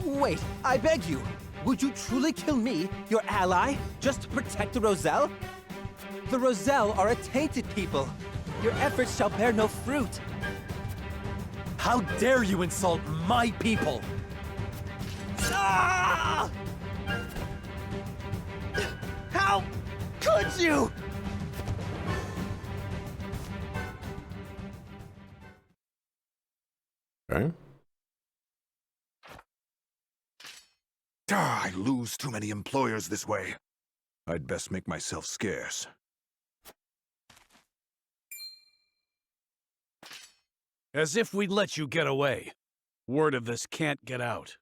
Wait, I beg you. Would you truly kill me, your ally, just to protect the Roselle? The Roselle are a tainted people. Your efforts shall bear no fruit. How dare you insult my people? Ah! How could you? Okay. I lose too many employers this way. I'd best make myself scarce. As if we'd let you get away. Word of this can't get out.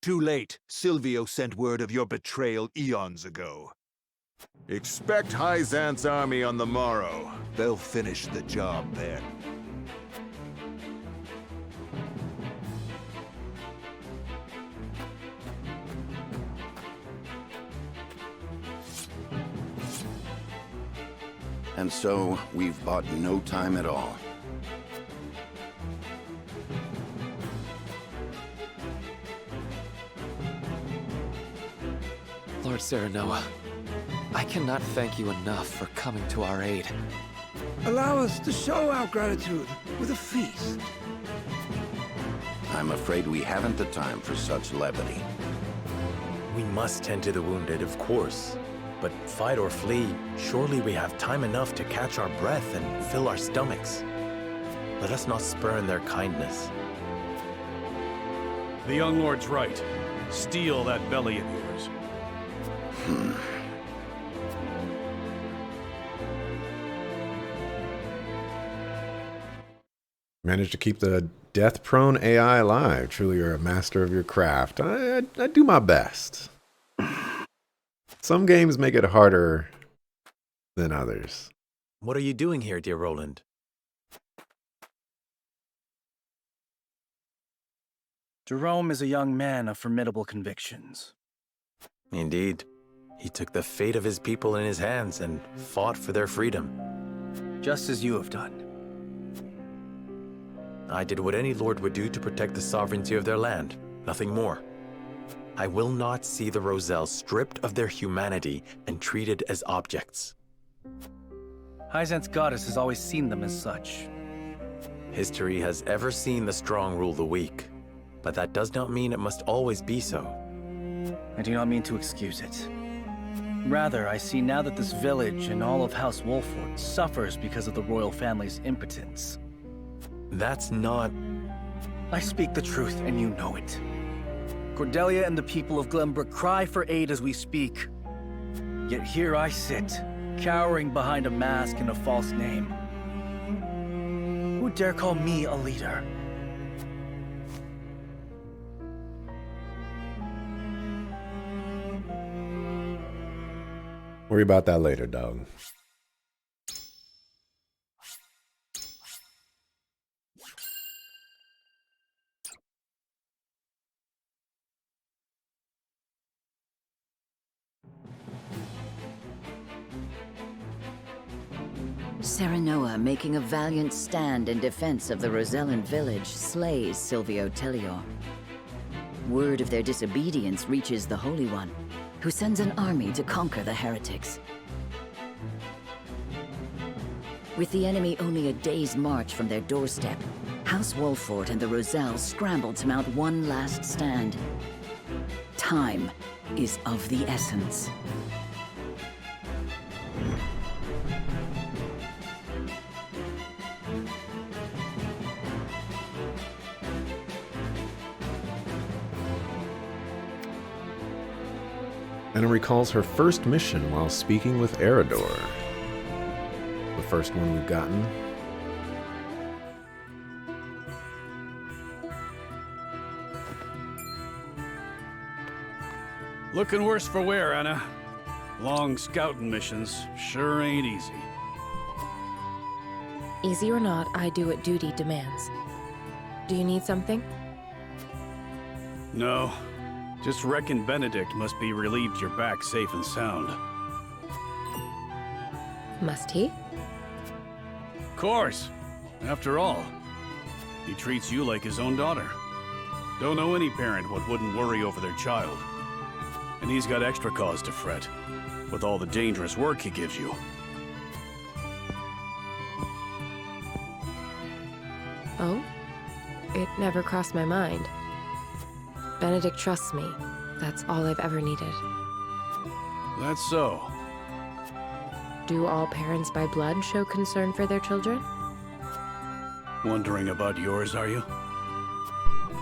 Too late. Silvio sent word of your betrayal eons ago. Expect Hyzant's army on the morrow. They'll finish the job then. And so, we've bought no time at all. Lord Serenoa, I cannot thank you enough for coming to our aid. Allow us to show our gratitude with a feast. I'm afraid we haven't the time for such levity. We must tend to the wounded, of course. But fight or flee, surely we have time enough to catch our breath and fill our stomachs. Let us not spurn their kindness. The young lord's right. Steal that belly of yours. Managed to keep the death-prone AI alive. Truly, you're a master of your craft. I do my best. Some games make it harder than others. What are you doing here, dear Roland? Jerome is a young man of formidable convictions. Indeed. He took the fate of his people in his hands and fought for their freedom. Just as you have done. I did what any lord would do to protect the sovereignty of their land. Nothing more. I will not see the Roselle stripped of their humanity and treated as objects. Hyzant's goddess has always seen them as such. History has ever seen the strong rule the weak, but that does not mean it must always be so. I do not mean to excuse it. Rather, I see now that this village and all of House Wolford suffers because of the royal family's impotence. That's not... I speak the truth, and you know it. Cordelia and the people of Glenbrook cry for aid as we speak. Yet here I sit, cowering behind a mask and a false name. Who dare call me a leader? Worry about that later, dog. Serenoa, making a valiant stand in defense of the Rosellan village, slays Silvio Tellior. Word of their disobedience reaches the Holy One, who sends an army to conquer the heretics. With the enemy only a day's march from their doorstep, House Wolford and the Roselle scramble to mount one last stand. Time is of the essence. Anna recalls her first mission while speaking with Eredor. The first one we've gotten. Looking worse for wear, Anna. Long scouting missions sure ain't easy. Easy or not, I do what duty demands. Do you need something? No. Just reckon Benedict must be relieved you're back safe and sound. Must he? Course. After all, he treats you like his own daughter. Don't know any parent what wouldn't worry over their child. And he's got extra cause to fret, with all the dangerous work he gives you. Oh? It never crossed my mind. Benedict trusts me. That's all I've ever needed. That's so. Do all parents by blood show concern for their children? Wondering about yours, are you?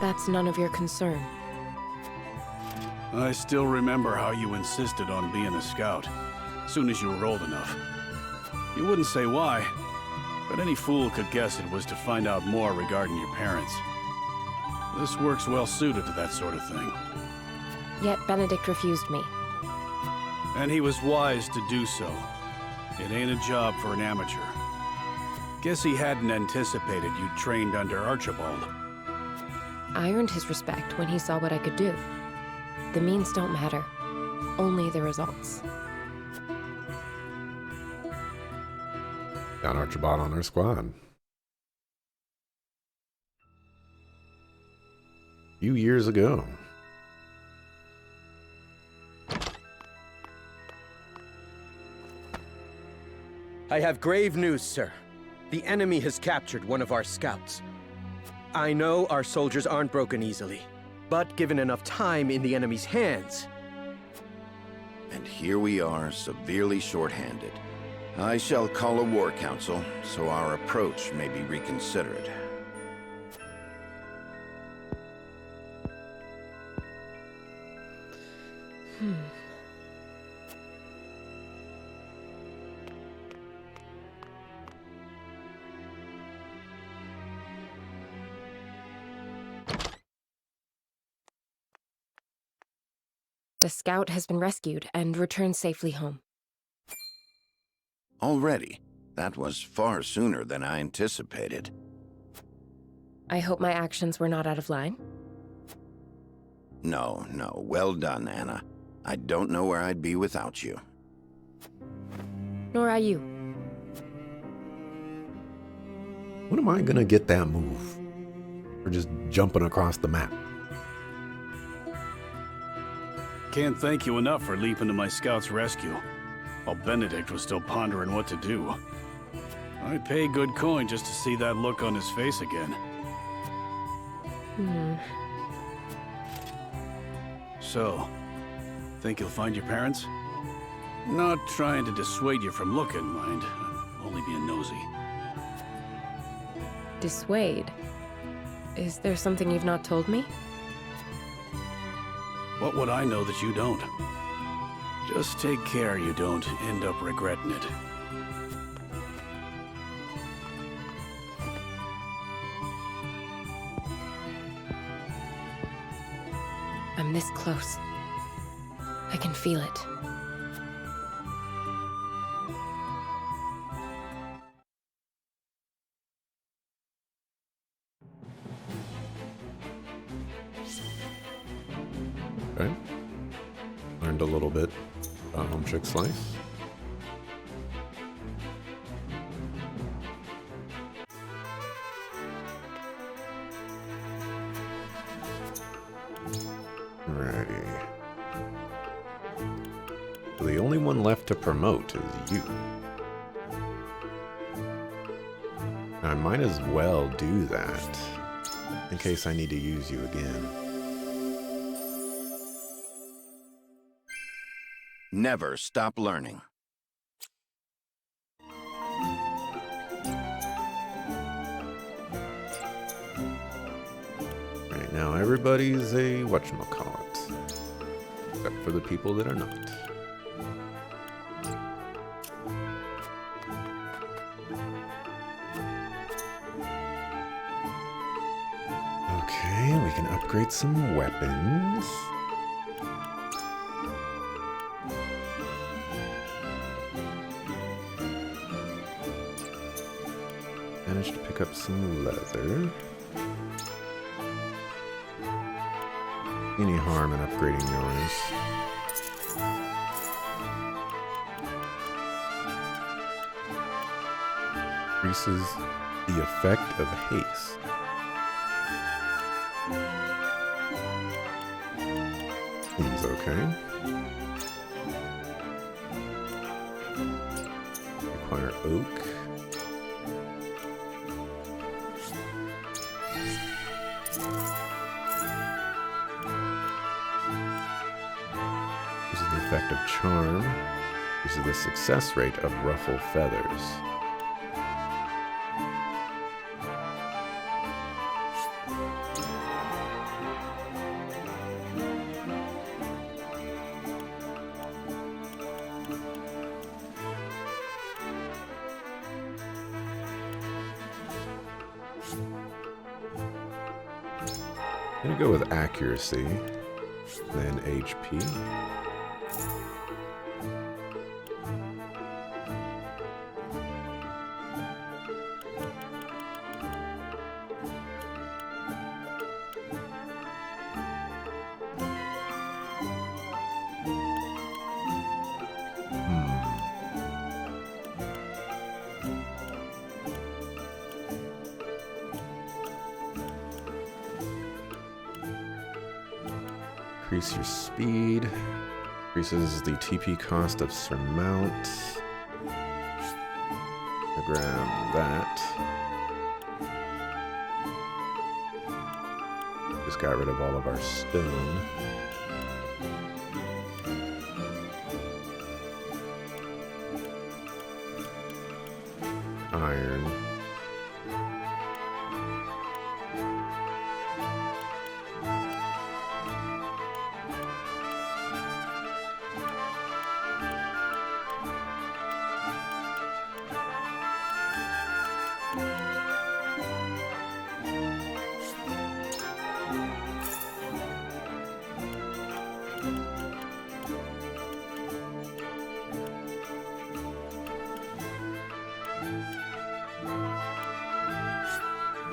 That's none of your concern. I still remember how you insisted on being a scout, soon as you were old enough. You wouldn't say why, but any fool could guess it was to find out more regarding your parents. This work's well suited to that sort of thing. Yet Benedict refused me. And he was wise to do so. It ain't a job for an amateur. Guess he hadn't anticipated you'd trained under Archibald. I earned his respect when he saw what I could do. The means don't matter, only the results. Got Archibald on our squad. A few years ago. I have grave news, sir. The enemy has captured one of our scouts. I know our soldiers aren't broken easily, but given enough time in the enemy's hands... And here we are, severely short-handed. I shall call a war council, so our approach may be reconsidered. The scout has been rescued and returned safely home. Already? That was far sooner than I anticipated. I hope my actions were not out of line. No, well done, Anna. I don't know where I'd be without you. Nor are you. When am I gonna get that move? Or just jumping across the map? Can't thank you enough for leaping to my scout's rescue, while Benedict was still pondering what to do. I'd pay good coin just to see that look on his face again. So, think you'll find your parents? Not trying to dissuade you from looking, mind. I'm only being nosy. Dissuade? Is there something you've not told me? What would I know that you don't? Just take care you don't end up regretting it. I'm this close. I can feel it. Okay. Learned a little bit about home chick slice. Alrighty. So the only one left to promote is you. I might as well do that in case I need to use you again. Never stop learning. Right now, everybody's a whatchamacallit, except for the people that are not. Okay, we can upgrade some weapons. Managed to pick up some leather. Any harm in upgrading yours? Increases The effect of haste. Seems okay. Require oak. This is the effect of charm. This is the success rate of ruffle feathers. I'm gonna go with accuracy, then HP. Increase your speed. Increases the TP cost of Surmount. I'll grab that. Just got rid of all of our stone. Iron.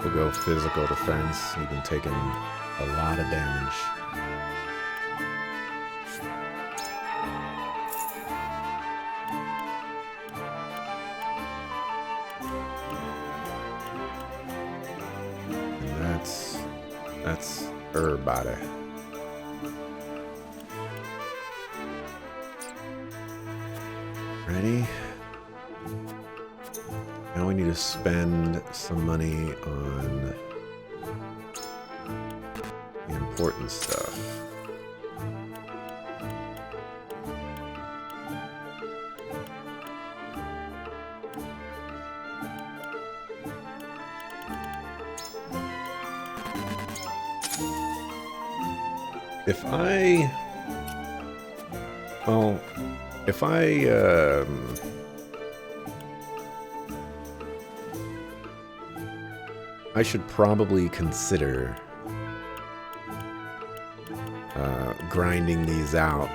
We'll go physical defense. You've been taking a lot of damage. And that's her body. Ready? Now we need to spend some money on the important stuff. If I should probably consider grinding these out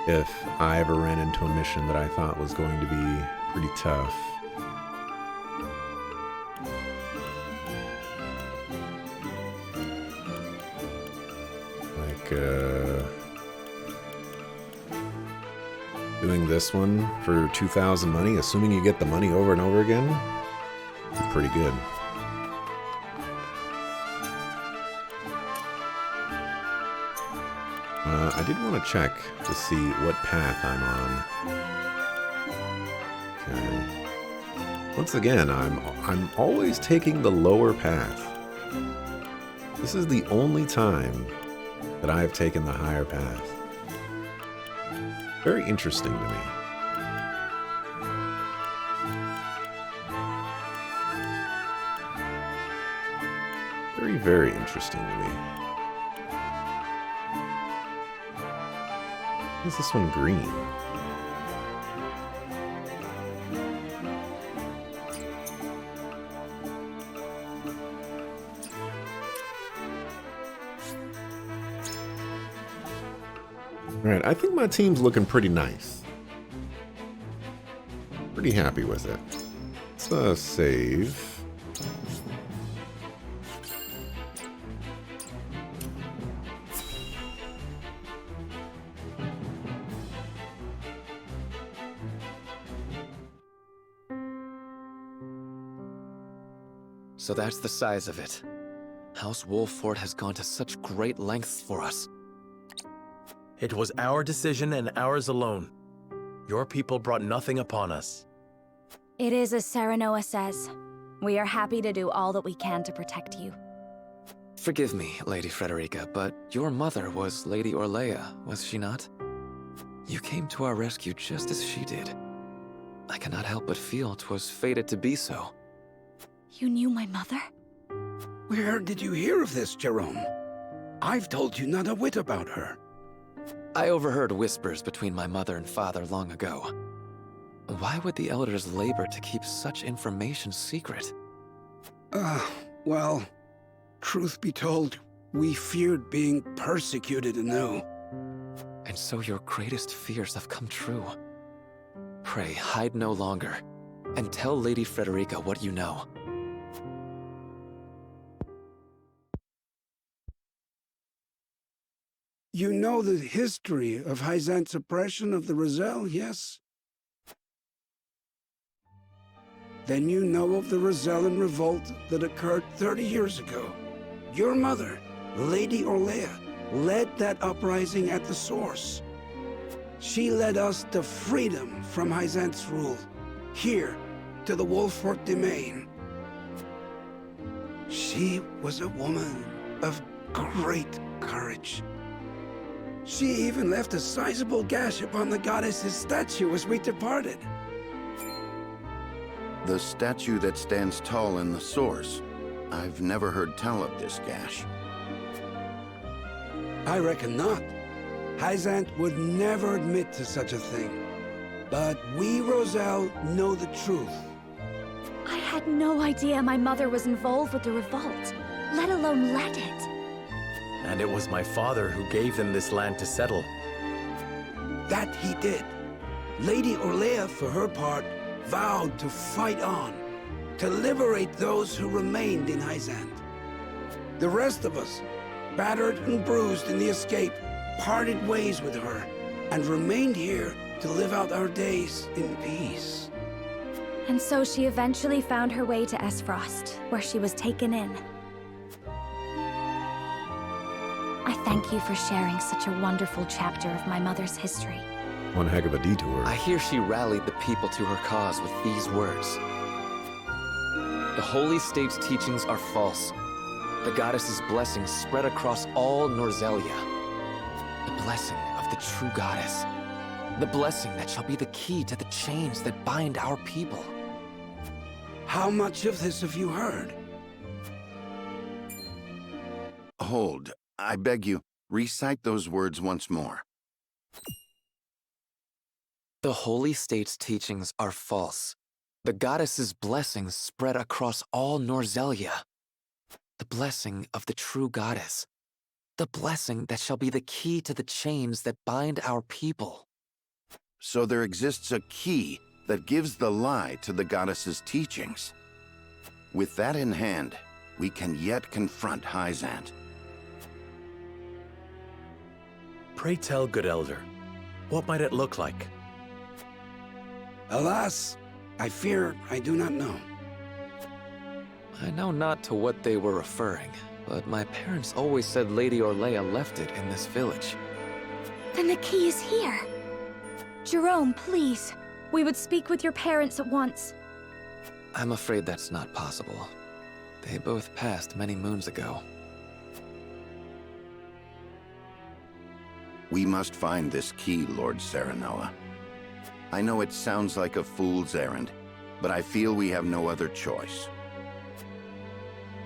if I ever ran into a mission that I thought was going to be pretty tough. Like, doing this one for 2,000 money, assuming you get the money over and over again, is pretty good. I did want to check to see what path I'm on. Okay. Once again, I'm always taking the lower path. This is the only time that I've taken the higher path. Very interesting to me. Very, very interesting to me. Why is this one green? Alright, I think my team's looking pretty nice. Pretty happy with it. Let's save. So that's the size of it. House Wolffort has gone to such great lengths for us. It was our decision and ours alone. Your people brought nothing upon us. It is as Serenoa says. We are happy to do all that we can to protect you. Forgive me, Lady Frederica, but your mother was Lady Orlea, was she not? You came to our rescue just as she did. I cannot help but feel 'twas fated to be so. You knew my mother? Where did you hear of this, Jerome? I've told you not a whit about her. I overheard whispers between my mother and father long ago. Why would the elders labor to keep such information secret? Well, truth be told, we feared being persecuted anew. And so your greatest fears have come true. Pray, hide no longer, and tell Lady Frederica what you know. You know the history of Hyzant's oppression of the Roselle, yes? Then you know of the Rosellan revolt that occurred 30 years ago. Your mother, Lady Orlea, led that uprising at the source. She led us to freedom from Hyzant's rule, here to the Wolffort domain. She was a woman of great courage. She even left a sizable gash upon the goddess's statue as we departed. The statue that stands tall in the source. I've never heard tell of this gash. I reckon not. Hyzant would never admit to such a thing. But we, Roselle, know the truth. I had no idea my mother was involved with the revolt, let alone led it. And it was my father who gave them this land to settle. That he did. Lady Orlea, for her part, vowed to fight on, to liberate those who remained in Hyzant. The rest of us, battered and bruised in the escape, parted ways with her, and remained here to live out our days in peace. And so she eventually found her way to Esfrost, where she was taken in. I thank you for sharing such a wonderful chapter of my mother's history. One heck of a detour. I hear she rallied the people to her cause with these words. The Holy State's teachings are false. The goddess's blessings spread across all Norzelia. The blessing of the true goddess. The blessing that shall be the key to the chains that bind our people. How much of this have you heard? Hold. I beg you, recite those words once more. The Holy State's teachings are false. The goddess's blessings spread across all Norzelia. The blessing of the true goddess. The blessing that shall be the key to the chains that bind our people. So there exists a key that gives the lie to the goddess's teachings. With that in hand, we can yet confront Hyzant. Pray tell, good elder, what might it look like? Alas, I fear I do not know. I know not to what they were referring, but my parents always said Lady Orlea left it in this village. Then the key is here. Jerome, please. We would speak with your parents at once. I'm afraid that's not possible. They both passed many moons ago. We must find this key, Lord Serenoa. I know it sounds like a fool's errand, but I feel we have no other choice.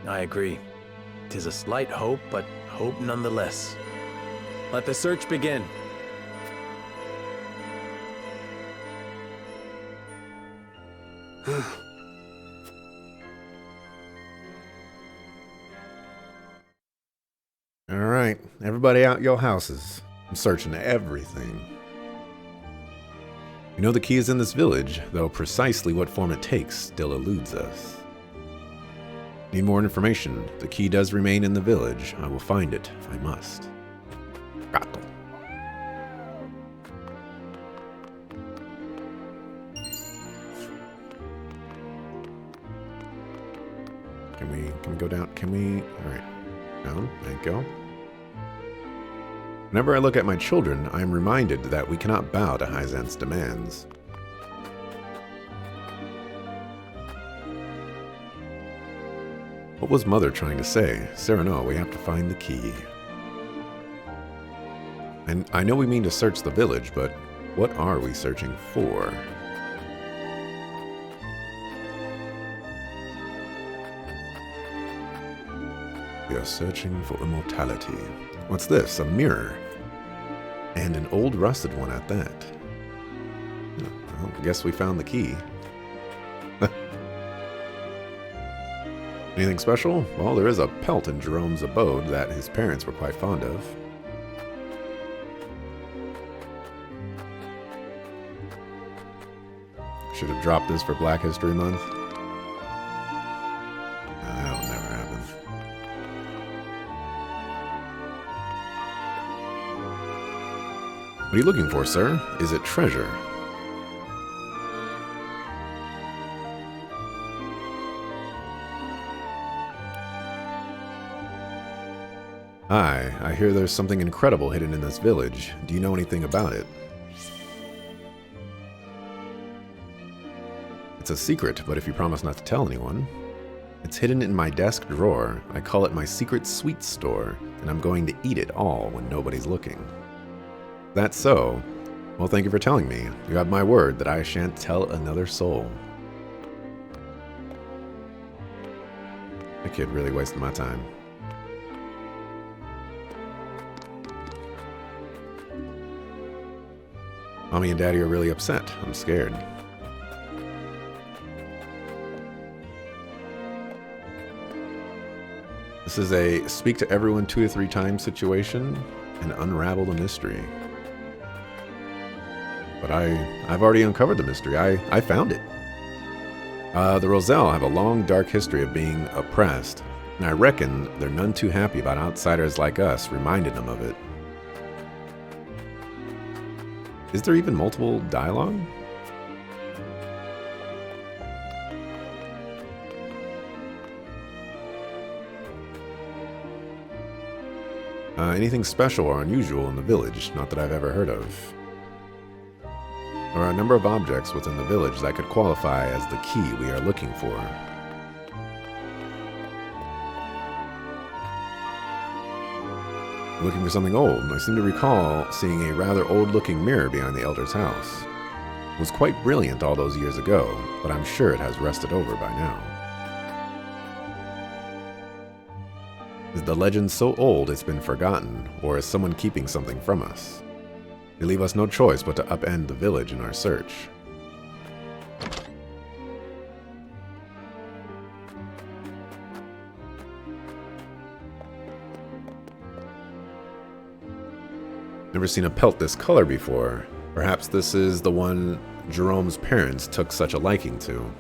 I agree. 'Tis a slight hope, but hope nonetheless. Let the search begin. All right, everybody out your houses. I'm searching everything. We know the key is in this village, though precisely what form it takes still eludes us. Need more information? The key does remain in the village. I will find it if I must. Gato. Can we go down? Can we? All right. Down. Thank you. Whenever I look at my children, I am reminded that we cannot bow to Hyzanth's demands. What was Mother trying to say? Cyrano, we have to find the key. And I know we mean to search the village, but what are we searching for? We are searching for immortality. What's this? A mirror. And an old rusted one at that. Well, I guess we found the key. Anything special? Well, there is a pelt in Jerome's abode that his parents were quite fond of. Should have dropped this for Black History Month. That'll never happen. What are you looking for, sir? Is it treasure? Hi, I hear there's something incredible hidden in this village. Do you know anything about it? It's a secret, but if you promise not to tell anyone. It's hidden in my desk drawer. I call it my secret sweet store, and I'm going to eat it all when nobody's looking. That's so. Well, thank you for telling me. You have my word that I shan't tell another soul. That kid really wasted my time. Mommy and Daddy are really upset. I'm scared. This is a speak to everyone 2 to 3 times situation and unravel the mystery. But I've already uncovered the mystery. I found it. The Roselle have a long, dark history of being oppressed, and I reckon they're none too happy about outsiders like us reminding them of it. Is there even multiple dialogue? Anything special or unusual in the village? Not that I've ever heard of. There are a number of objects within the village that could qualify as the key we are looking for. Looking for something old. I seem to recall seeing a rather old-looking mirror behind the elder's house. It was quite brilliant all those years ago, but I'm sure it has rusted over by now. Is the legend so old it's been forgotten, or is someone keeping something from us? They leave us no choice but to upend the village in our search. Never seen a pelt this color before. Perhaps this is the one Jerome's parents took such a liking to.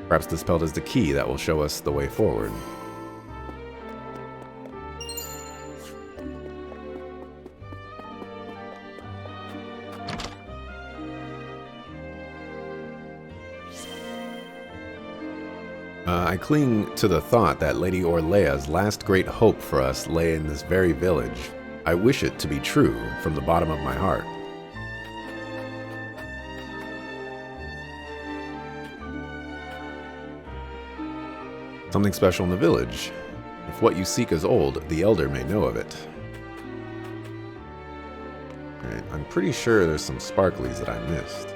Perhaps this pelt is the key that will show us the way forward. I cling to the thought that Lady Orlea's last great hope for us lay in this very village. I wish it to be true from the bottom of my heart. Something special in the village. If what you seek is old, the elder may know of it. Right, I'm pretty sure there's some sparklies that I missed.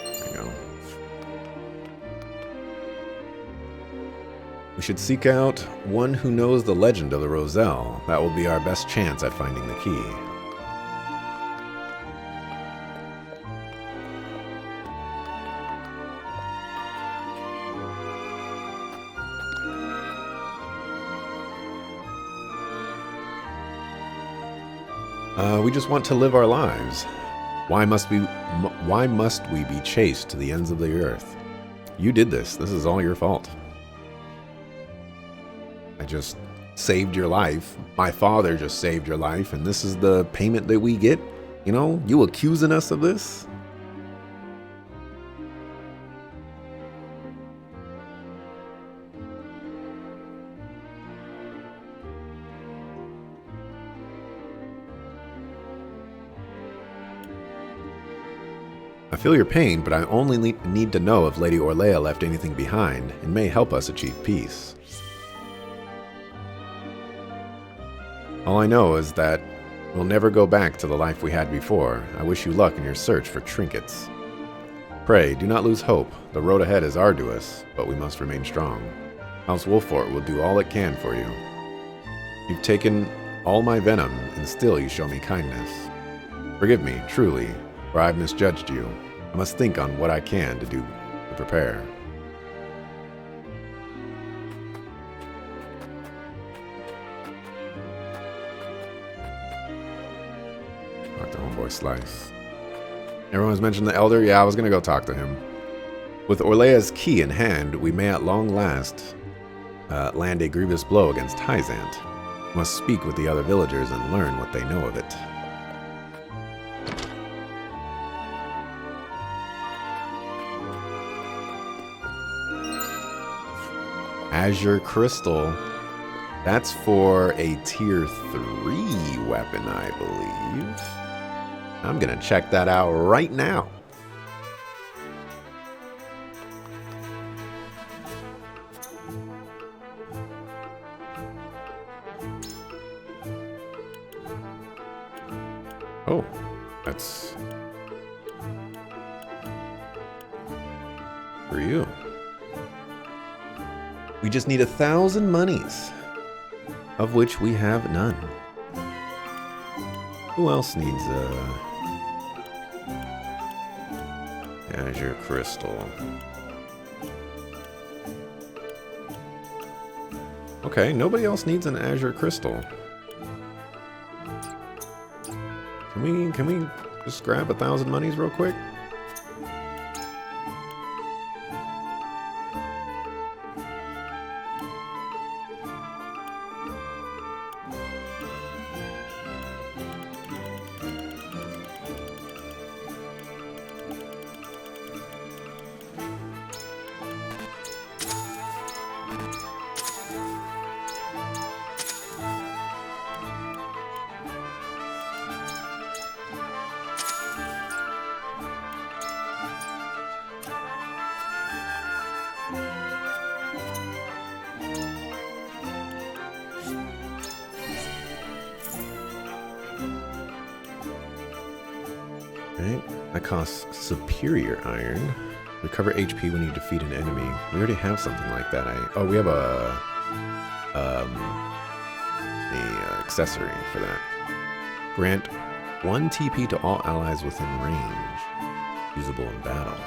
There we go. We should seek out one who knows the legend of the Roselle. That will be our best chance at finding the key. We just want to live our lives. Why must we be chased to the ends of the earth? You did this. This is all your fault. I just saved your life. My father just saved your life, and this is the payment that we get? You know, you accusing us of this? I feel your pain, but I only need to know if Lady Orlea left anything behind. It may help us achieve peace. All I know is that we'll never go back to the life we had before. I wish you luck in your search for trinkets. Pray, do not lose hope. The road ahead is arduous, but we must remain strong. House Wolffort will do all it can for you. You've taken all my venom, and still you show me kindness. Forgive me, truly, for I've misjudged you. I must think on what I can to do to prepare. Talk to homeboy Slice. Everyone's mentioned the Elder? Yeah, I was gonna go talk to him. With Orlea's key in hand, we may at long last land a grievous blow against Hyzant. We must speak with the other villagers and learn what they know of it. Azure Crystal. That's for a tier 3 weapon, I believe. I'm gonna check that out right now. Oh, that's for you. We just need 1,000 monies, of which we have none. Who else needs Azure Crystal? Okay, nobody else needs an Azure Crystal. Can we just grab 1,000 monies real quick? Right, that costs Superior Iron. Recover HP when you defeat an enemy. We already have something like that. We have a accessory for that. Grant 1 TP to all allies within range. Usable in battle.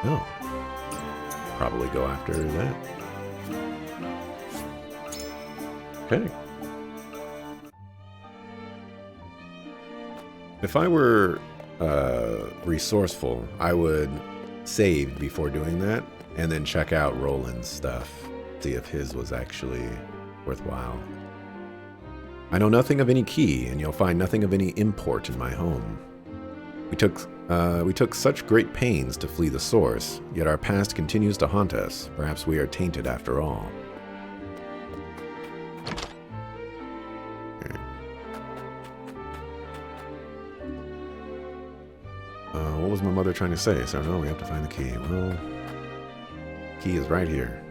Oh. Probably go after that. Okay. If I were resourceful, I would save before doing that, and then check out Roland's stuff, see if his was actually worthwhile. I know nothing of any key, and you'll find nothing of any import in my home. We took such great pains to flee the source, yet our past continues to haunt us. Perhaps we are tainted after all. What was my mother trying to say? So no, we have to find the key. Well, key is right here.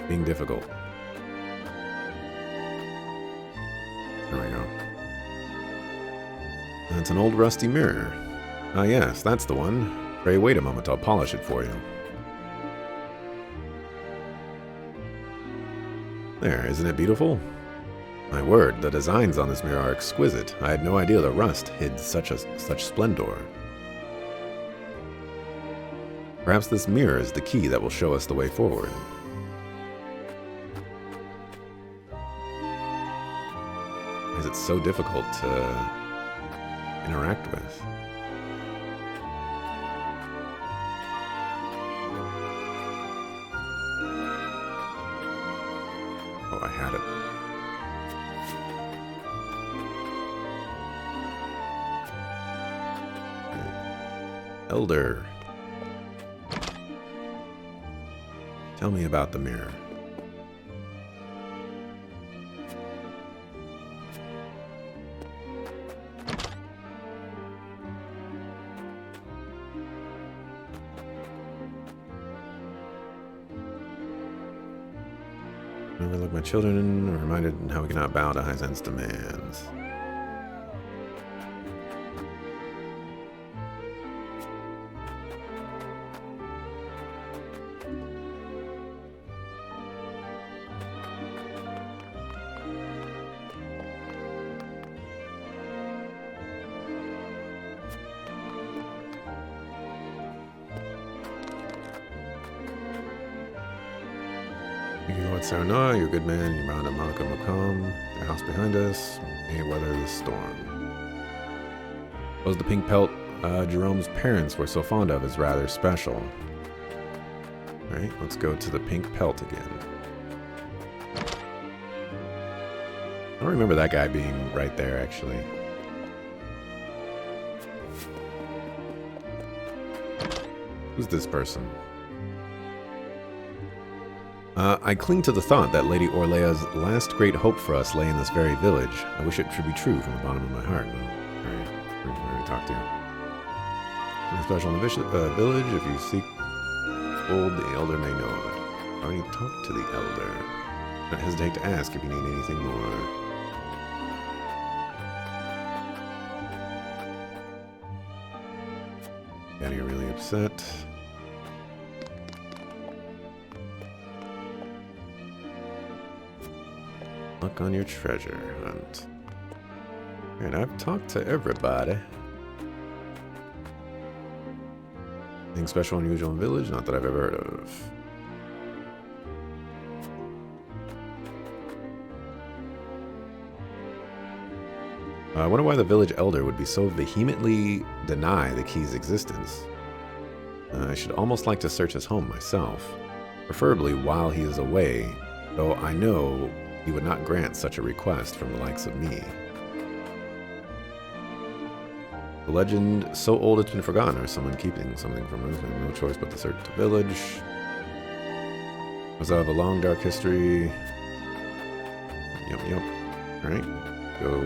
Being difficult. There we go. That's an old rusty mirror. Ah yes, that's the one. Pray wait a moment, I'll polish it for you. There, isn't it beautiful? My word, the designs on this mirror are exquisite. I had no idea the rust hid such splendor. Perhaps this mirror is the key that will show us the way forward. Why is it so difficult to interact with? Oh, I had it. Elder. Tell me about the mirror. Overlook my children, I'm reminded how we cannot bow to Hyzan's demands. You Lord Saranoa, you're a good man, you're bound to Monica Macomb, their house behind us, may weather the storm. Was the pink pelt Jerome's parents were so fond of is rather special. Alright, let's go to the pink pelt again. I don't remember that guy being right there, actually. Who's this person? I cling to the thought that Lady Orlea's last great hope for us lay in this very village. I wish it should be true from the bottom of my heart. Alright, where do we talk to? Something special in the village. If you seek old, the elder may know of it. Already talked to the elder. Do not hesitate to ask if you need anything more. Daddy, you're really upset. Luck on your treasure hunt. Alright, I've talked to everybody. Anything special, unusual in the village? Not that I've ever heard of. I wonder why the village elder would be so vehemently deny the key's existence. I should almost like to search his home myself, preferably while he is away, though I know he would not grant such a request from the likes of me. The legend, so old it's been forgotten, or someone keeping something from us. We have no choice but to search the village. Was of a long, dark history. Yep. Alright, go.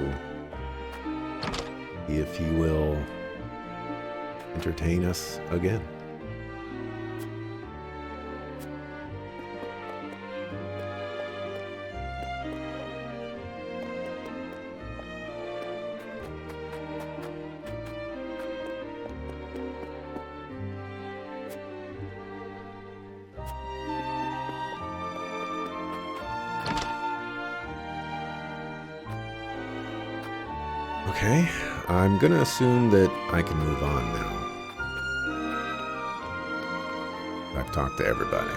See if he will entertain us again. Okay, I'm gonna assume that I can move on now. I've talked to everybody.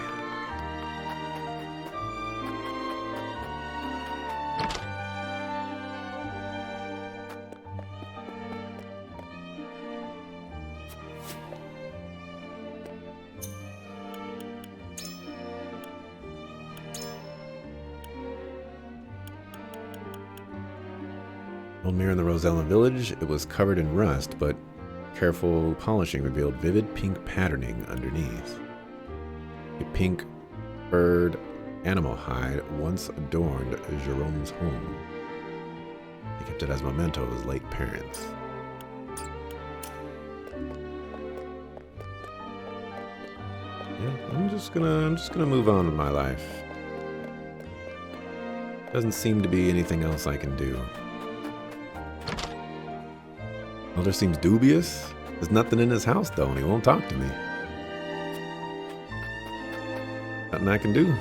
Old mirror in the Rosella village. It was covered in rust, but careful polishing revealed vivid pink patterning underneath. A pink furred animal hide once adorned Jerome's home. He kept it as a memento of his late parents. Yeah, I'm just gonna move on with my life. Doesn't seem to be anything else I can do. Elder seems dubious. There's nothing in his house though, and he won't talk to me. Nothing I can do.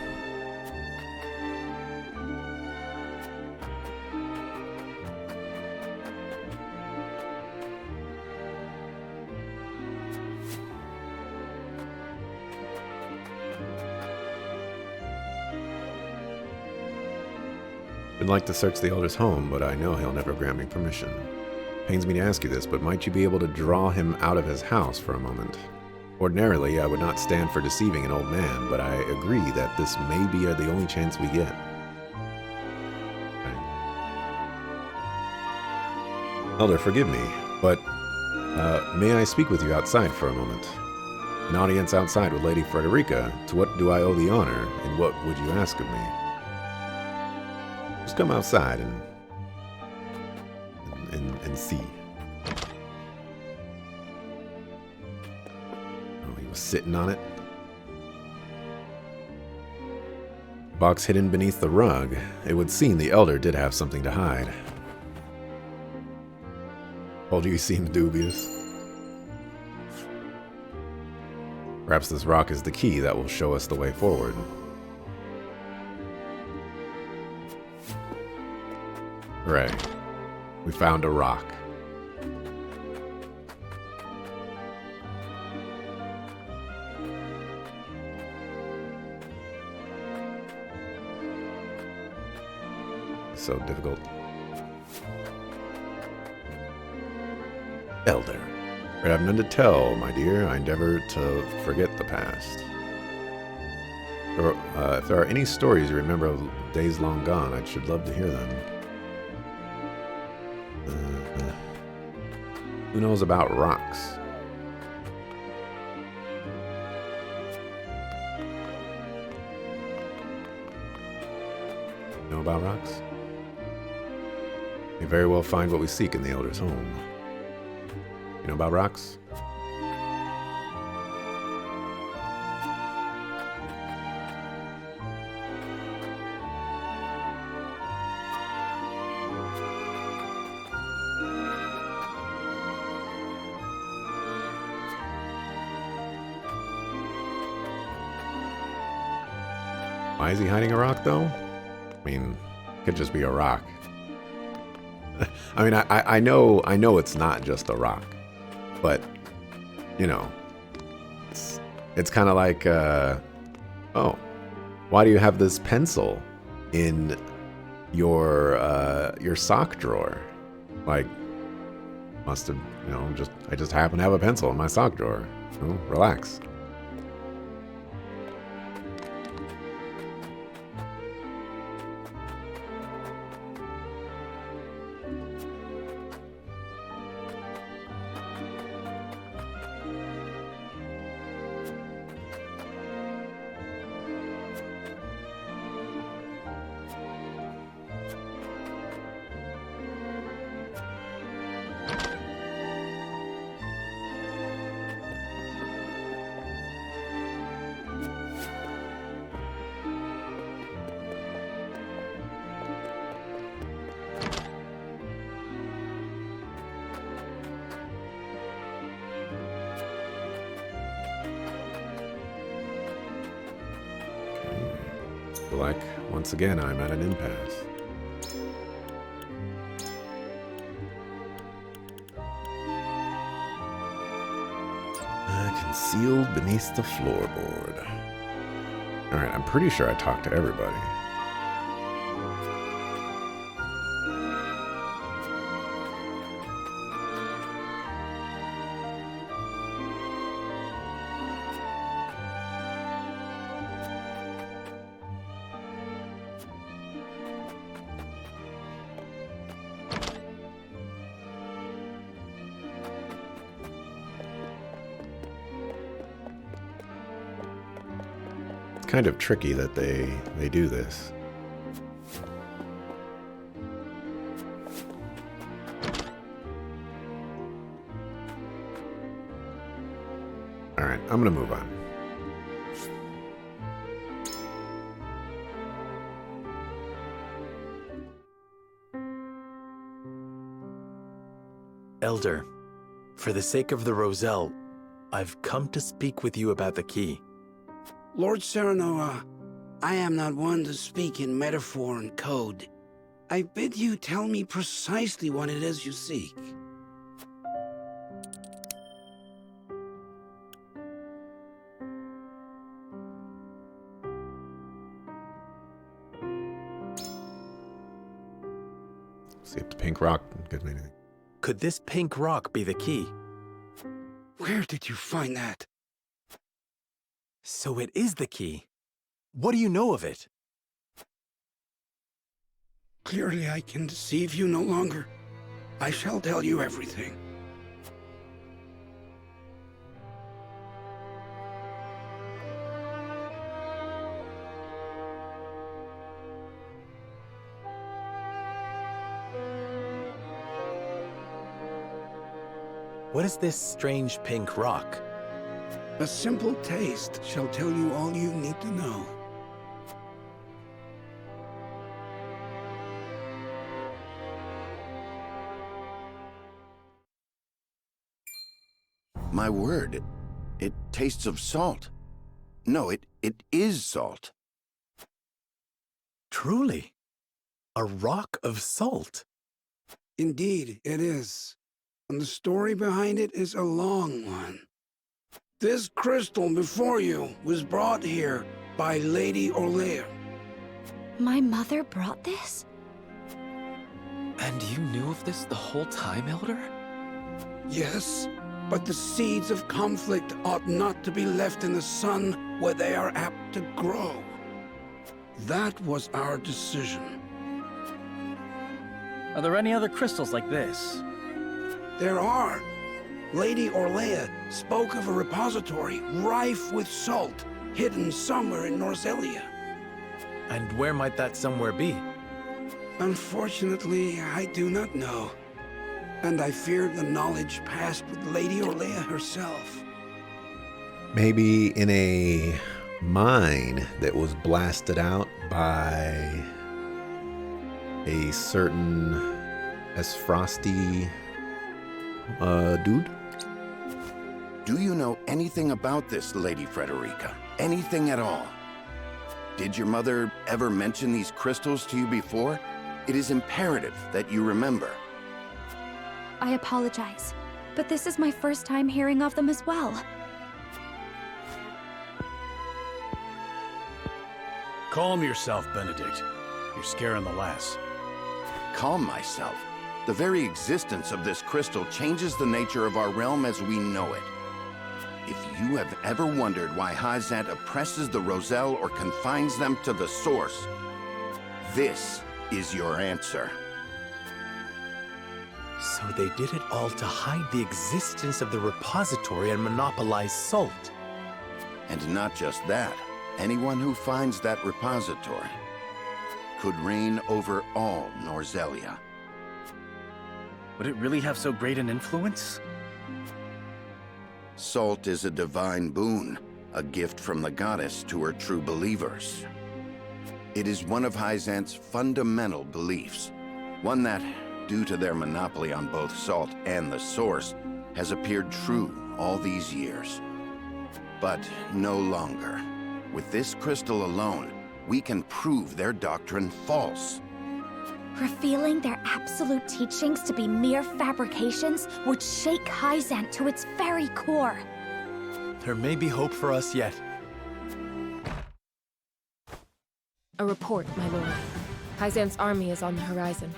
I'd like to search the elder's home, but I know he'll never grant me permission. Pains me to ask you this, but might you be able to draw him out of his house for a moment? Ordinarily, I would not stand for deceiving an old man, but I agree that this may be the only chance we get. Okay. Elder, forgive me, but may I speak with you outside for a moment? An audience outside with Lady Frederica. To what do I owe the honor, and what would you ask of me? Just come outside and see. Oh, he was sitting on it. Box hidden beneath the rug. It would seem the Elder did have something to hide. Told you seemed dubious. Perhaps this rock is the key that will show us the way forward. Right. We found a rock. So difficult. Elder. I have none to tell, my dear. I endeavor to forget the past. If there are any stories you remember of days long gone, I should love to hear them. Who knows about rocks? Know about rocks? We very well find what we seek in the Elder's home. You know about rocks? Why is he hiding a rock, though? I mean, it could just be a rock. I mean, I know it's not just a rock, but you know, it's kind of like, oh, why do you have this pencil in your sock drawer? Like, must have, you know, I just happen to have a pencil in my sock drawer. So, relax. Like, once again, I'm at an impasse. Concealed beneath the floorboard. Alright, I'm pretty sure I talked to everybody. Kind of tricky that they do this. All right, I'm gonna move on. Elder, for the sake of the Roselle, I've come to speak with you about the key. Lord Serenoa, I am not one to speak in metaphor and code. I bid you tell me precisely what it is you seek. See if the pink rock gives me anything. Could this pink rock be the key? Where did you find that? So it is the key. What do you know of it? Clearly I can deceive you no longer. I shall tell you everything. What is this strange pink rock? A simple taste shall tell you all you need to know. word, it tastes of salt. No, it is salt. Truly, a rock of salt. Indeed, it is. And the story behind it is a long one. This crystal before you was brought here by Lady Orlea. My mother brought this? And you knew of this the whole time, Elder? Yes, but the seeds of conflict ought not to be left in the sun where they are apt to grow. That was our decision. Are there any other crystals like this? There are. Lady Orlea spoke of a repository rife with salt, hidden somewhere in Norzelia. And where might that somewhere be? Unfortunately, I do not know. And I fear the knowledge passed with Lady Orlea herself. Maybe in a mine that was blasted out by a certain Frosty dude? Do you know anything about this, Lady Frederica? Anything at all? Did your mother ever mention these crystals to you before? It is imperative that you remember. I apologize, but this is my first time hearing of them as well. Calm yourself, Benedict. You're scaring the lass. Calm myself. The very existence of this crystal changes the nature of our realm as we know it. If you have ever wondered why Hyzant oppresses the Roselle or confines them to the source, this is your answer. So they did it all to hide the existence of the repository and monopolize salt. And not just that, anyone who finds that repository could reign over all Norzelia. Would it really have so great an influence? Salt is a divine boon, a gift from the goddess to her true believers. It is one of Hyzant's fundamental beliefs, one that, due to their monopoly on both salt and the source, has appeared true all these years. But no longer. With this crystal alone, we can prove their doctrine false. Revealing their absolute teachings to be mere fabrications would shake Hyzant to its very core. There may be hope for us yet. A report, my lord. Hyzant's army is on the horizon.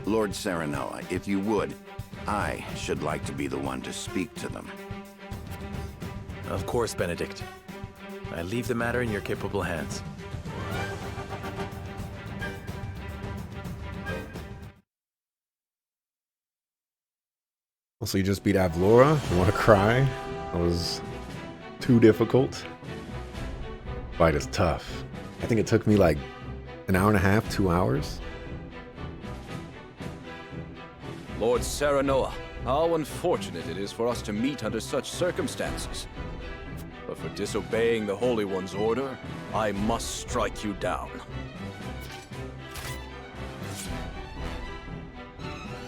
Lord Serenoa, if you would, I should like to be the one to speak to them. Of course, Benedict. I leave the matter in your capable hands. Also, you just beat Avlora. You want to cry? That was too difficult. Fight is tough. I think it took me like an hour and a half, 2 hours. Lord Serenoa, how unfortunate it is for us to meet under such circumstances. But for disobeying the Holy One's order, I must strike you down.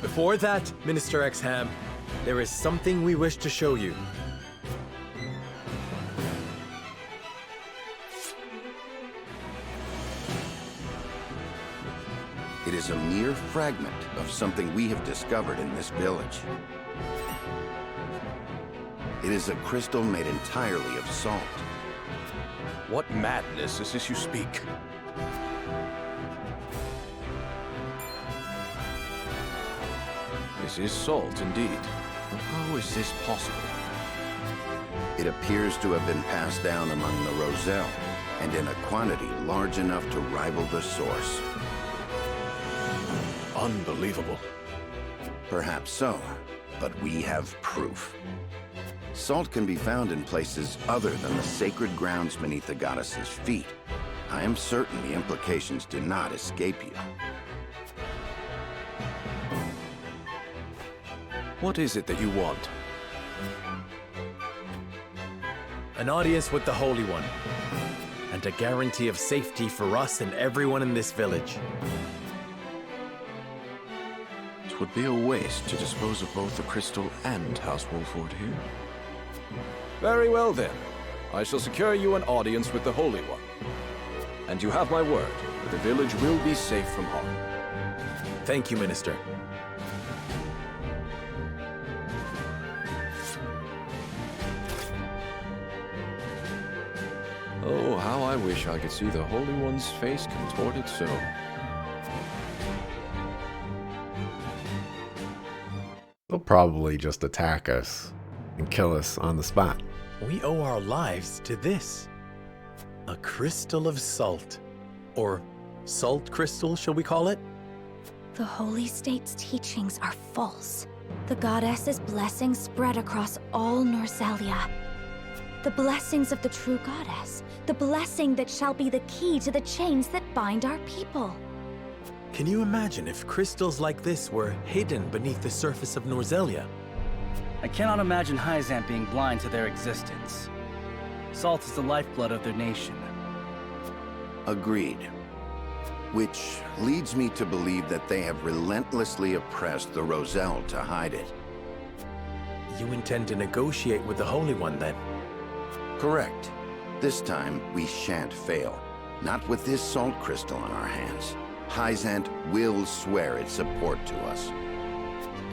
Before that, Minister Exham, there is something we wish to show you. It is a mere fragment of something we have discovered in this village. It is a crystal made entirely of salt. What madness is this you speak? This is salt, indeed. But how is this possible? It appears to have been passed down among the Roselle, and in a quantity large enough to rival the source. Unbelievable. Perhaps so, but we have proof. Salt can be found in places other than the sacred grounds beneath the goddess's feet. I am certain the implications do not escape you. What is it that you want? An audience with the Holy One, and a guarantee of safety for us and everyone in this village. It would be a waste to dispose of both the crystal and House Wolford here. Very well then. I shall secure you an audience with the Holy One. And you have my word, the village will be safe from harm. Thank you, Minister. Oh, how I wish I could see the Holy One's face contorted so. They'll probably just attack us and kill us on the spot. We owe our lives to this. A crystal of salt. Or salt crystal, shall we call it? The Holy State's teachings are false. The goddess's blessings spread across all Norzelia. The blessings of the true goddess. The blessing that shall be the key to the chains that bind our people. Can you imagine if crystals like this were hidden beneath the surface of Norzelia? I cannot imagine Hyzant being blind to their existence. Salt is the lifeblood of their nation. Agreed. Which leads me to believe that they have relentlessly oppressed the Roselle to hide it. You intend to negotiate with the Holy One, then? Correct. This time, we shan't fail. Not with this salt crystal on our hands. Hyzant will swear its support to us.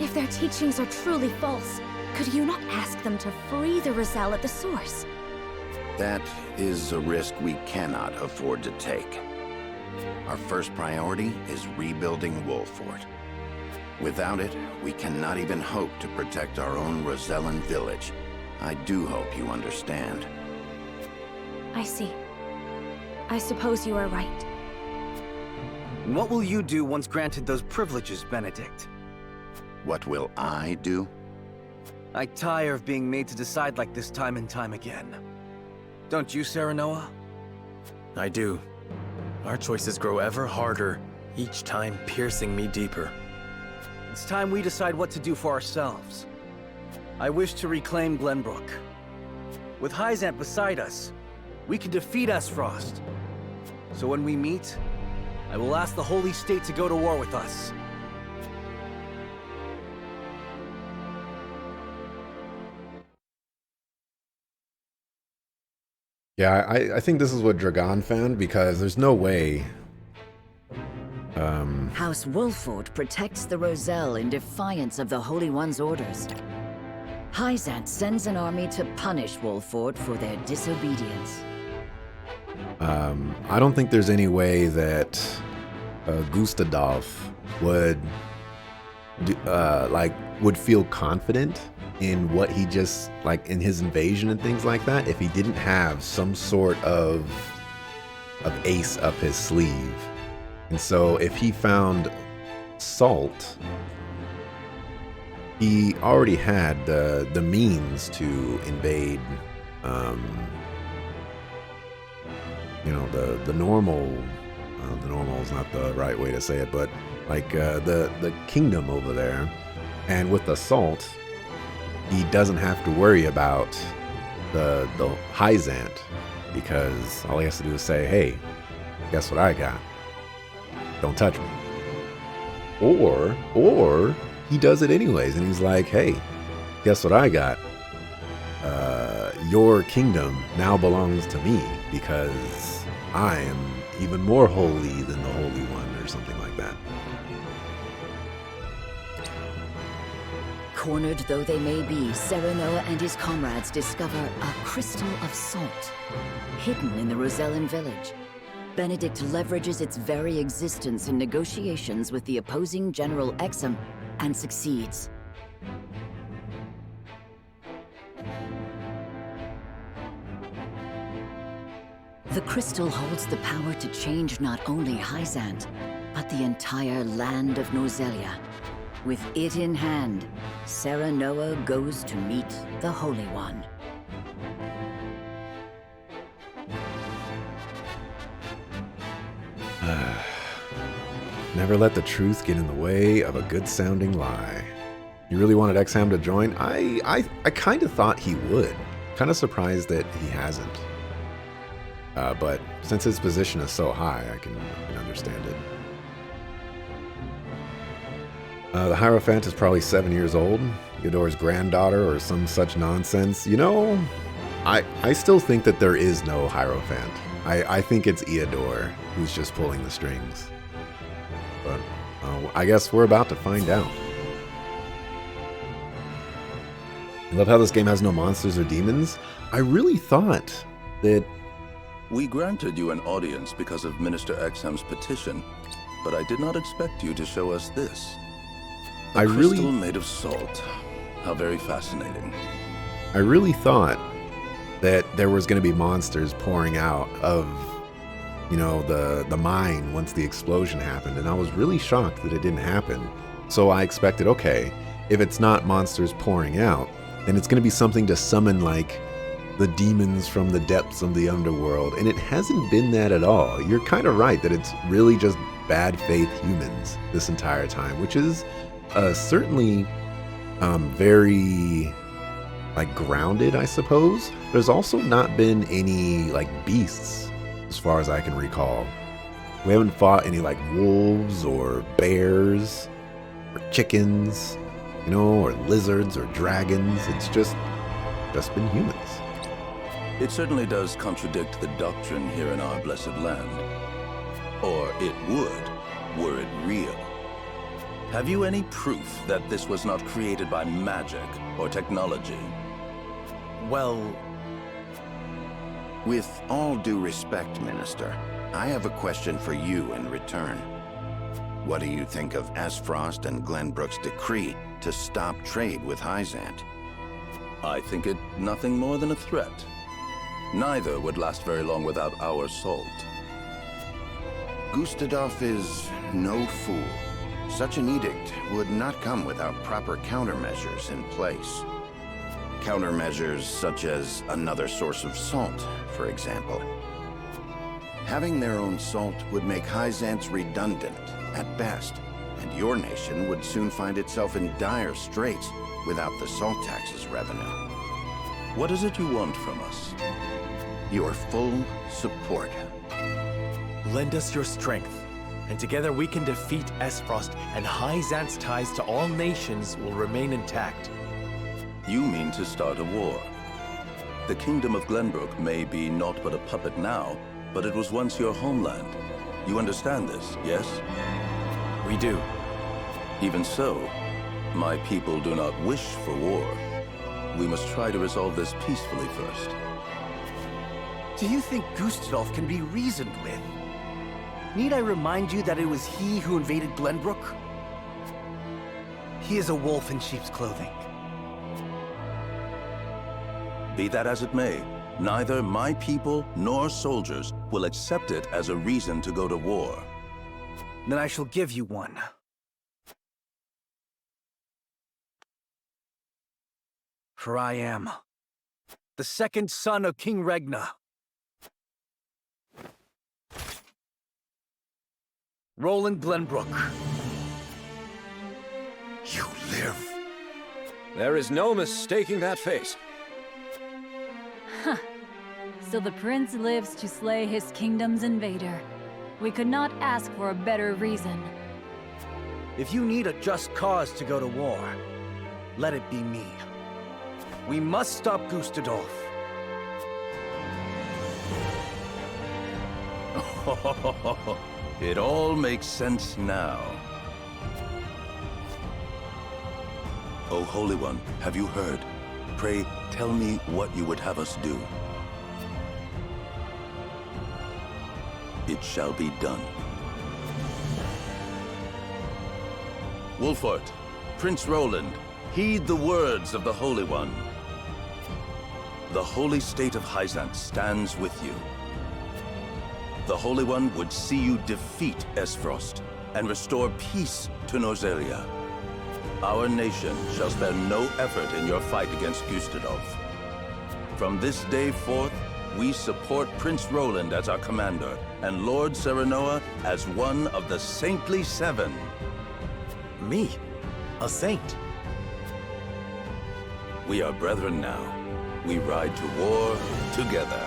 If their teachings are truly false, could you not ask them to free the Roselle at the source? That is a risk we cannot afford to take. Our first priority is rebuilding Wolford. Without it, we cannot even hope to protect our own Rosellan village. I do hope you understand. I see. I suppose you are right. And what will you do once granted those privileges, Benedict? What will I do? I tire of being made to decide like this time and time again. Don't you, Serenoa? I do. Our choices grow ever harder, each time piercing me deeper. It's time we decide what to do for ourselves. I wish to reclaim Glenbrook. With Hyzant beside us, we can defeat Esfrost. So when we meet, I will ask the Holy State to go to war with us. Yeah, I think this is what Dragon found, because there's no way. House Wolford protects the Roselle in defiance of the Holy One's orders. Hyzant sends an army to punish Wolford for their disobedience. I don't think there's any way that Gustadolf would would feel confident in what he just, like, in his invasion and things like that, if he didn't have some sort of ace up his sleeve. And so if he found salt, he already had the means to invade, you know, the normal, the normal is not the right way to say it, but like the kingdom over there. And with the salt, he doesn't have to worry about the Hyzant, because all he has to do is say, hey, guess what I got? Don't touch me. Or he does it anyways, and he's like, hey, guess what I got? Your kingdom now belongs to me, because I am even more holy than the Holy One, or something like that. Cornered though they may be, Serenoa and his comrades discover a crystal of salt, hidden in the Rosellan village. Benedict leverages its very existence in negotiations with the opposing General Exum, and succeeds. The crystal holds the power to change not only Hyzant, but the entire land of Norzelia. With it in hand, Serenoa goes to meet the Holy One. Never let the truth get in the way of a good-sounding lie. You really wanted Exham to join? I kind of thought he would. Kind of surprised that he hasn't. But since his position is so high, I can understand it. The Hierophant is probably 7 years old, Eudor's granddaughter or some such nonsense. You know, I still think that there is no Hierophant. I think it's Eudor who's just pulling the strings. But I guess we're about to find out. I love how this game has no monsters or demons. I really thought that... We granted you an audience because of Minister Exham's petition, but I did not expect you to show us this. A crystal made of salt. How very fascinating. I really thought that there was going to be monsters pouring out of, you know, the mine once the explosion happened, and I was really shocked that it didn't happen. So I expected, okay, if it's not monsters pouring out, then it's going to be something to summon, like, the demons from the depths of the underworld, and it hasn't been that at all. You're kind of right that it's really just bad faith humans this entire time, which is certainly very, like, grounded, I suppose. There's also not been any, like, beasts, as far as I can recall. We haven't fought any, like, wolves or bears or chickens, you know, or lizards or dragons. It's just been humans. It certainly does contradict the doctrine here in our blessed land. Or it would, were it real. Have you any proof that this was not created by magic or technology? Well, with all due respect, Minister, I have a question for you in return. What do you think of Esfrost and Glenbrook's decree to stop trade with Hyzant? I think it nothing more than a threat. Neither would last very long without our salt. Gustadolf is no fool. Such an edict would not come without proper countermeasures in place. Countermeasures such as another source of salt, for example. Having their own salt would make Hyzant's redundant, at best, and your nation would soon find itself in dire straits without the salt tax's revenue. What is it you want from us? Your full support. Lend us your strength, and together we can defeat Esfrost, and Hyzant's ties to all nations will remain intact. You mean to start a war? The Kingdom of Glenbrook may be naught but a puppet now, but it was once your homeland. You understand this, yes? We do. Even so, my people do not wish for war. We must try to resolve this peacefully first. Do you think Gustadolf can be reasoned with? Need I remind you that it was he who invaded Glenbrook? He is a wolf in sheep's clothing. Be that as it may, neither my people nor soldiers will accept it as a reason to go to war. Then I shall give you one. For I am the second son of King Regna. Roland Glenbrook. You live. There is no mistaking that face. Huh. So the prince lives to slay his kingdom's invader. We could not ask for a better reason. If you need a just cause to go to war, let it be me. We must stop Gustadolf. It all makes sense now. O Holy One, have you heard? Pray, tell me what you would have us do. It shall be done. Wolfort, Prince Roland, heed the words of the Holy One. The holy state of Hyzant stands with you. The Holy One would see you defeat Esfrost and restore peace to Norzelia. Our nation shall spare no effort in your fight against Gustadolf. From this day forth, we support Prince Roland as our commander, and Lord Serenoa as one of the Saintly Seven. Me? A saint? We are brethren now. We ride to war together.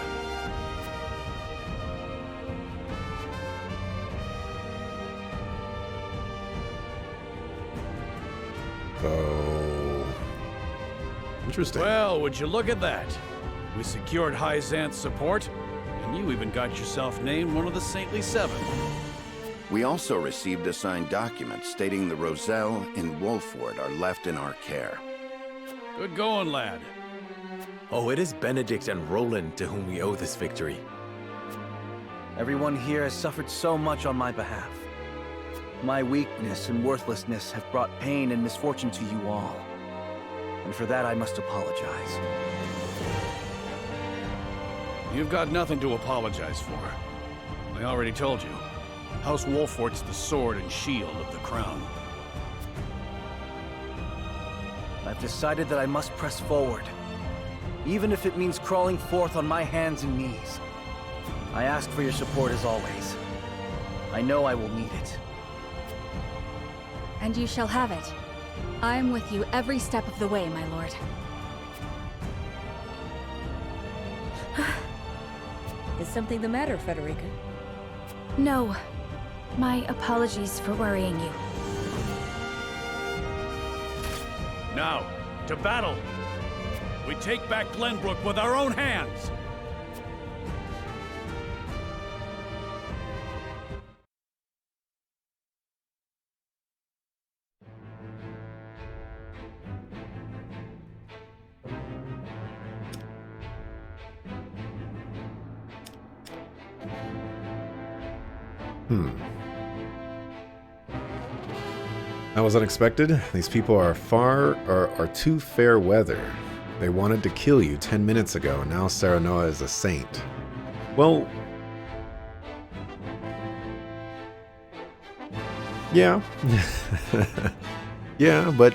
So interesting. Well, would you look at that? We secured Hyzanth's support, and you even got yourself named one of the Saintly Seven. We also received a signed document stating the Roselle and Wolford are left in our care. Good going, lad. Oh, it is Benedict and Roland to whom we owe this victory. Everyone here has suffered so much on my behalf. My weakness and worthlessness have brought pain and misfortune to you all. And for that I must apologize. You've got nothing to apologize for. I already told you. House Wolfort's the sword and shield of the crown. I've decided that I must press forward, even if it means crawling forth on my hands and knees. I ask for your support as always. I know I will need it. And you shall have it. I am with you every step of the way, my lord. Is something the matter, Frederica? No. My apologies for worrying you. Now, to battle! We take back Glenbrook with our own hands! That was unexpected. These people are too fair weather. They wanted to kill you 10 minutes ago, and now Serenoa is a saint. Well, yeah. Yeah, but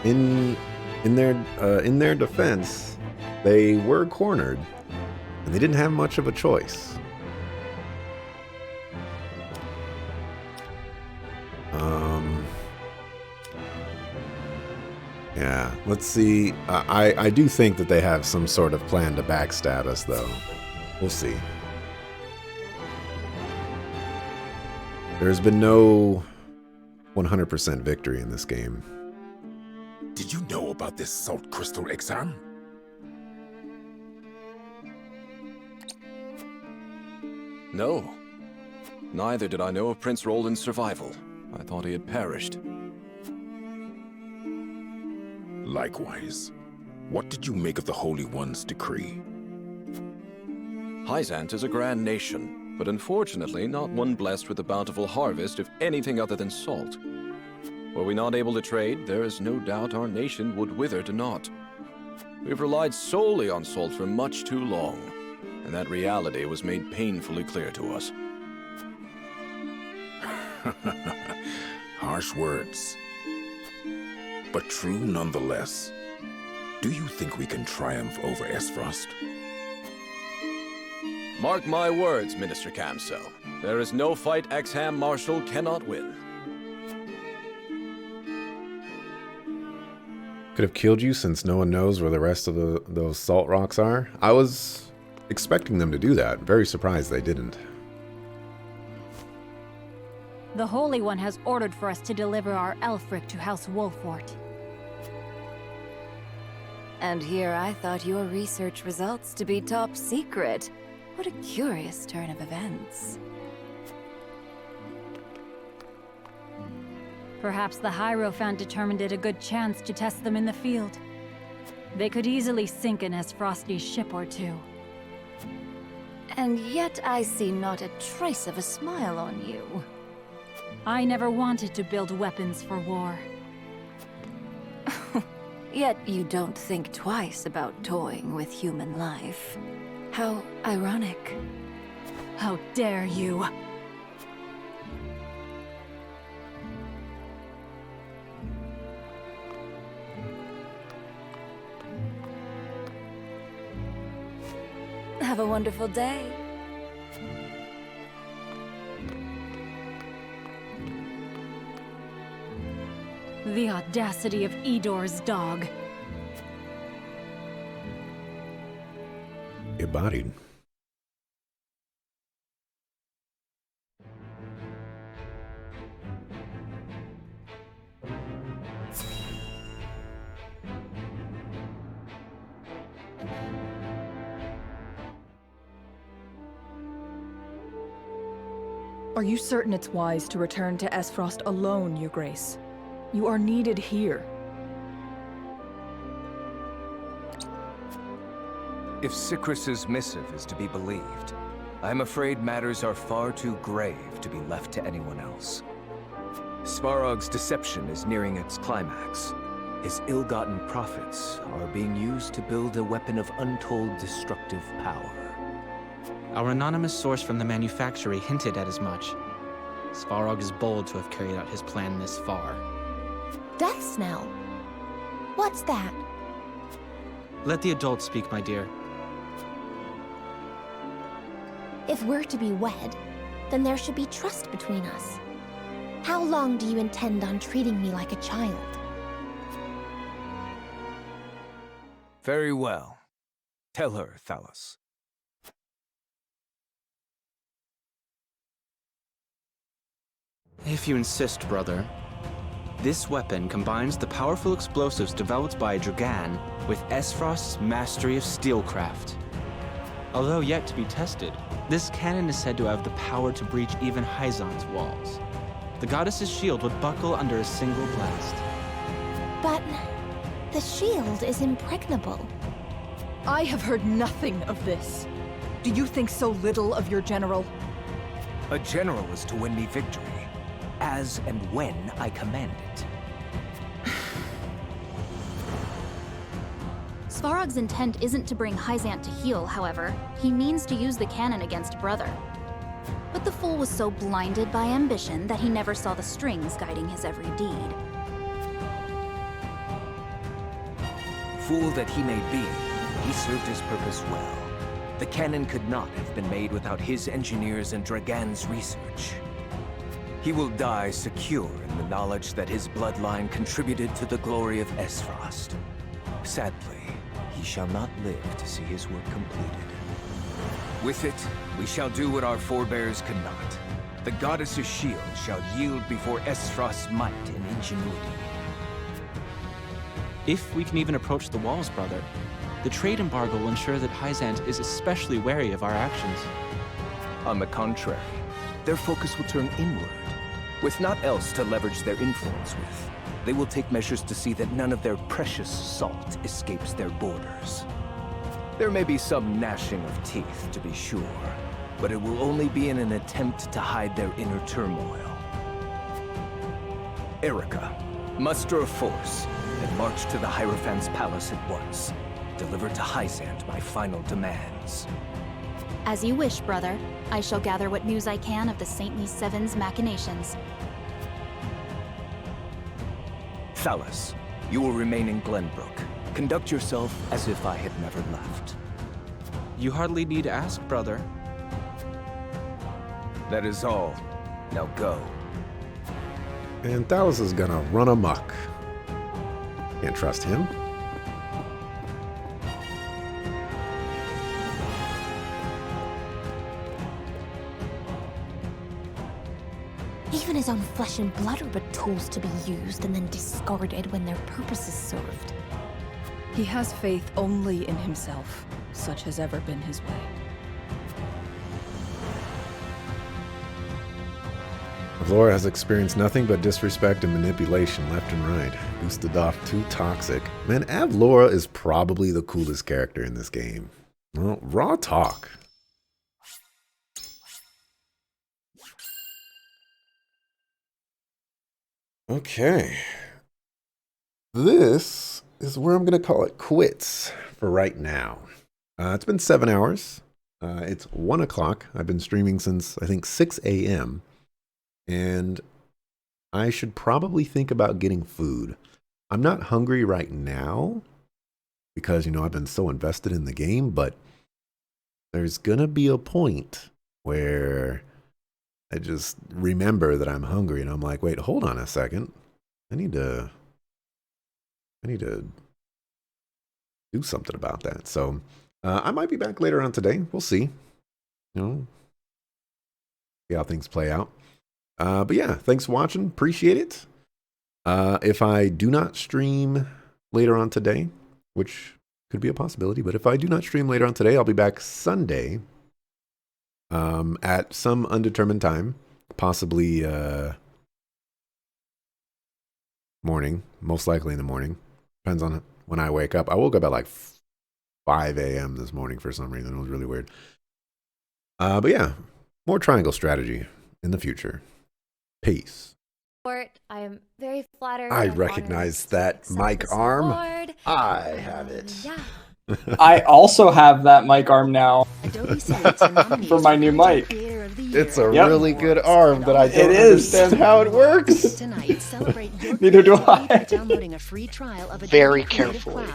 in their defense, they were cornered, and they didn't have much of a choice. Yeah, let's see. I do think that they have some sort of plan to backstab us, though. We'll see. There's been no 100% victory in this game. Did you know about this salt crystal exam? No. Neither did I know of Prince Roland's survival. I thought he had perished. Likewise. What did you make of the Holy One's decree? Hyzanth is a grand nation, but unfortunately not one blessed with a bountiful harvest of anything other than salt. Were we not able to trade, there is no doubt our nation would wither to naught. We've relied solely on salt for much too long, and that reality was made painfully clear to us. Harsh words, but true nonetheless. Do you think we can triumph over Esfrost? Mark my words, Minister Camso. There is no fight Exham Marshal cannot win. Could have killed you since no one knows where the rest of those salt rocks are. I was expecting them to do that. Very surprised they didn't. The Holy One has ordered for us to deliver our Elfric to House Wolfort. And here I thought your research results to be top secret. What a curious turn of events. Perhaps the Hierophant determined it a good chance to test them in the field. They could easily sink an Esfrosti ship or two. And yet I see not a trace of a smile on you. I never wanted to build weapons for war. Yet you don't think twice about toying with human life. How ironic. How dare you! Have a wonderful day. The audacity of Edor's dog. Get bodied. Are you certain it's wise to return to Esfrost alone, Your Grace? You are needed here. If Sikrus's missive is to be believed, I'm afraid matters are far too grave to be left to anyone else. Svarog's deception is nearing its climax. His ill-gotten profits are being used to build a weapon of untold destructive power. Our anonymous source from the manufactory hinted at as much. Svarog is bold to have carried out his plan this far. Death Snell? What's that? Let the adults speak, my dear. If we're to be wed, then there should be trust between us. How long do you intend on treating me like a child? Very well. Tell her, Thalos. If you insist, brother. This weapon combines the powerful explosives developed by Dragan with Esfrost's mastery of steelcraft. Although yet to be tested, this cannon is said to have the power to breach even Hyzan's walls. The goddess's shield would buckle under a single blast. But the shield is impregnable. I have heard nothing of this. Do you think so little of your general? A general is to win me victory, as and when I command it. Svarog's intent isn't to bring Hyzant to heel, however. He means to use the cannon against Brother. But the fool was so blinded by ambition that he never saw the strings guiding his every deed. Fool that he may be, he served his purpose well. The cannon could not have been made without his engineers and Dragan's research. He will die secure in the knowledge that his bloodline contributed to the glory of Esfrost. Sadly, he shall not live to see his work completed. With it, we shall do what our forebears could not. The goddess's shield shall yield before Esfrost's might and ingenuity. If we can even approach the walls, brother, the trade embargo will ensure that Hyzant is especially wary of our actions. On the contrary, their focus will turn inward. With naught else to leverage their influence with, they will take measures to see that none of their precious salt escapes their borders. There may be some gnashing of teeth, to be sure, but it will only be in an attempt to hide their inner turmoil. Erica, muster a force and march to the Hierophant's palace at once. Deliver to Hyzant my final demands. As you wish, brother. I shall gather what news I can of the Saintly Seven's machinations. Thalos, you will remain in Glenbrook. Conduct yourself as if I had never left. You hardly need ask, brother. That is all. Now go. And Thalos is gonna run amok. Can't trust him. Even his own flesh and blood are but tools to be used and then discarded when their purpose is served. He has faith only in himself. Such has ever been his way. Avlora has experienced nothing but disrespect and manipulation left and right. Gustadolf too toxic. Man, Avlora is probably the coolest character in this game. Well, raw talk. Okay. This is where I'm going to call it quits for right now. It's been 7 hours. It's 1 o'clock. I've been streaming since, I think, 6 a.m. And I should probably think about getting food. I'm not hungry right now because, I've been so invested in the game, but there's going to be a point where I just remember that I'm hungry and I'm like, wait, hold on a second. I need to do something about that. So I might be back later on today. We'll see. See how things play out. But yeah, thanks for watching. Appreciate it. If I do not stream later on today, which could be a possibility, but if I do not stream later on today, I'll be back Sunday at some undetermined time. possibly morning, most likely in the morning. Depends on when I wake up. I woke up at like 5 a.m. this morning for some reason. It was really weird. But yeah, more triangle strategy in the future. Peace. I am very flattered. I and recognize that mic arm. I have it. Yeah. I also have that mic arm now for my new mic. It's a really good arm, but I don't is. understand how it works. Neither do I. Very carefully.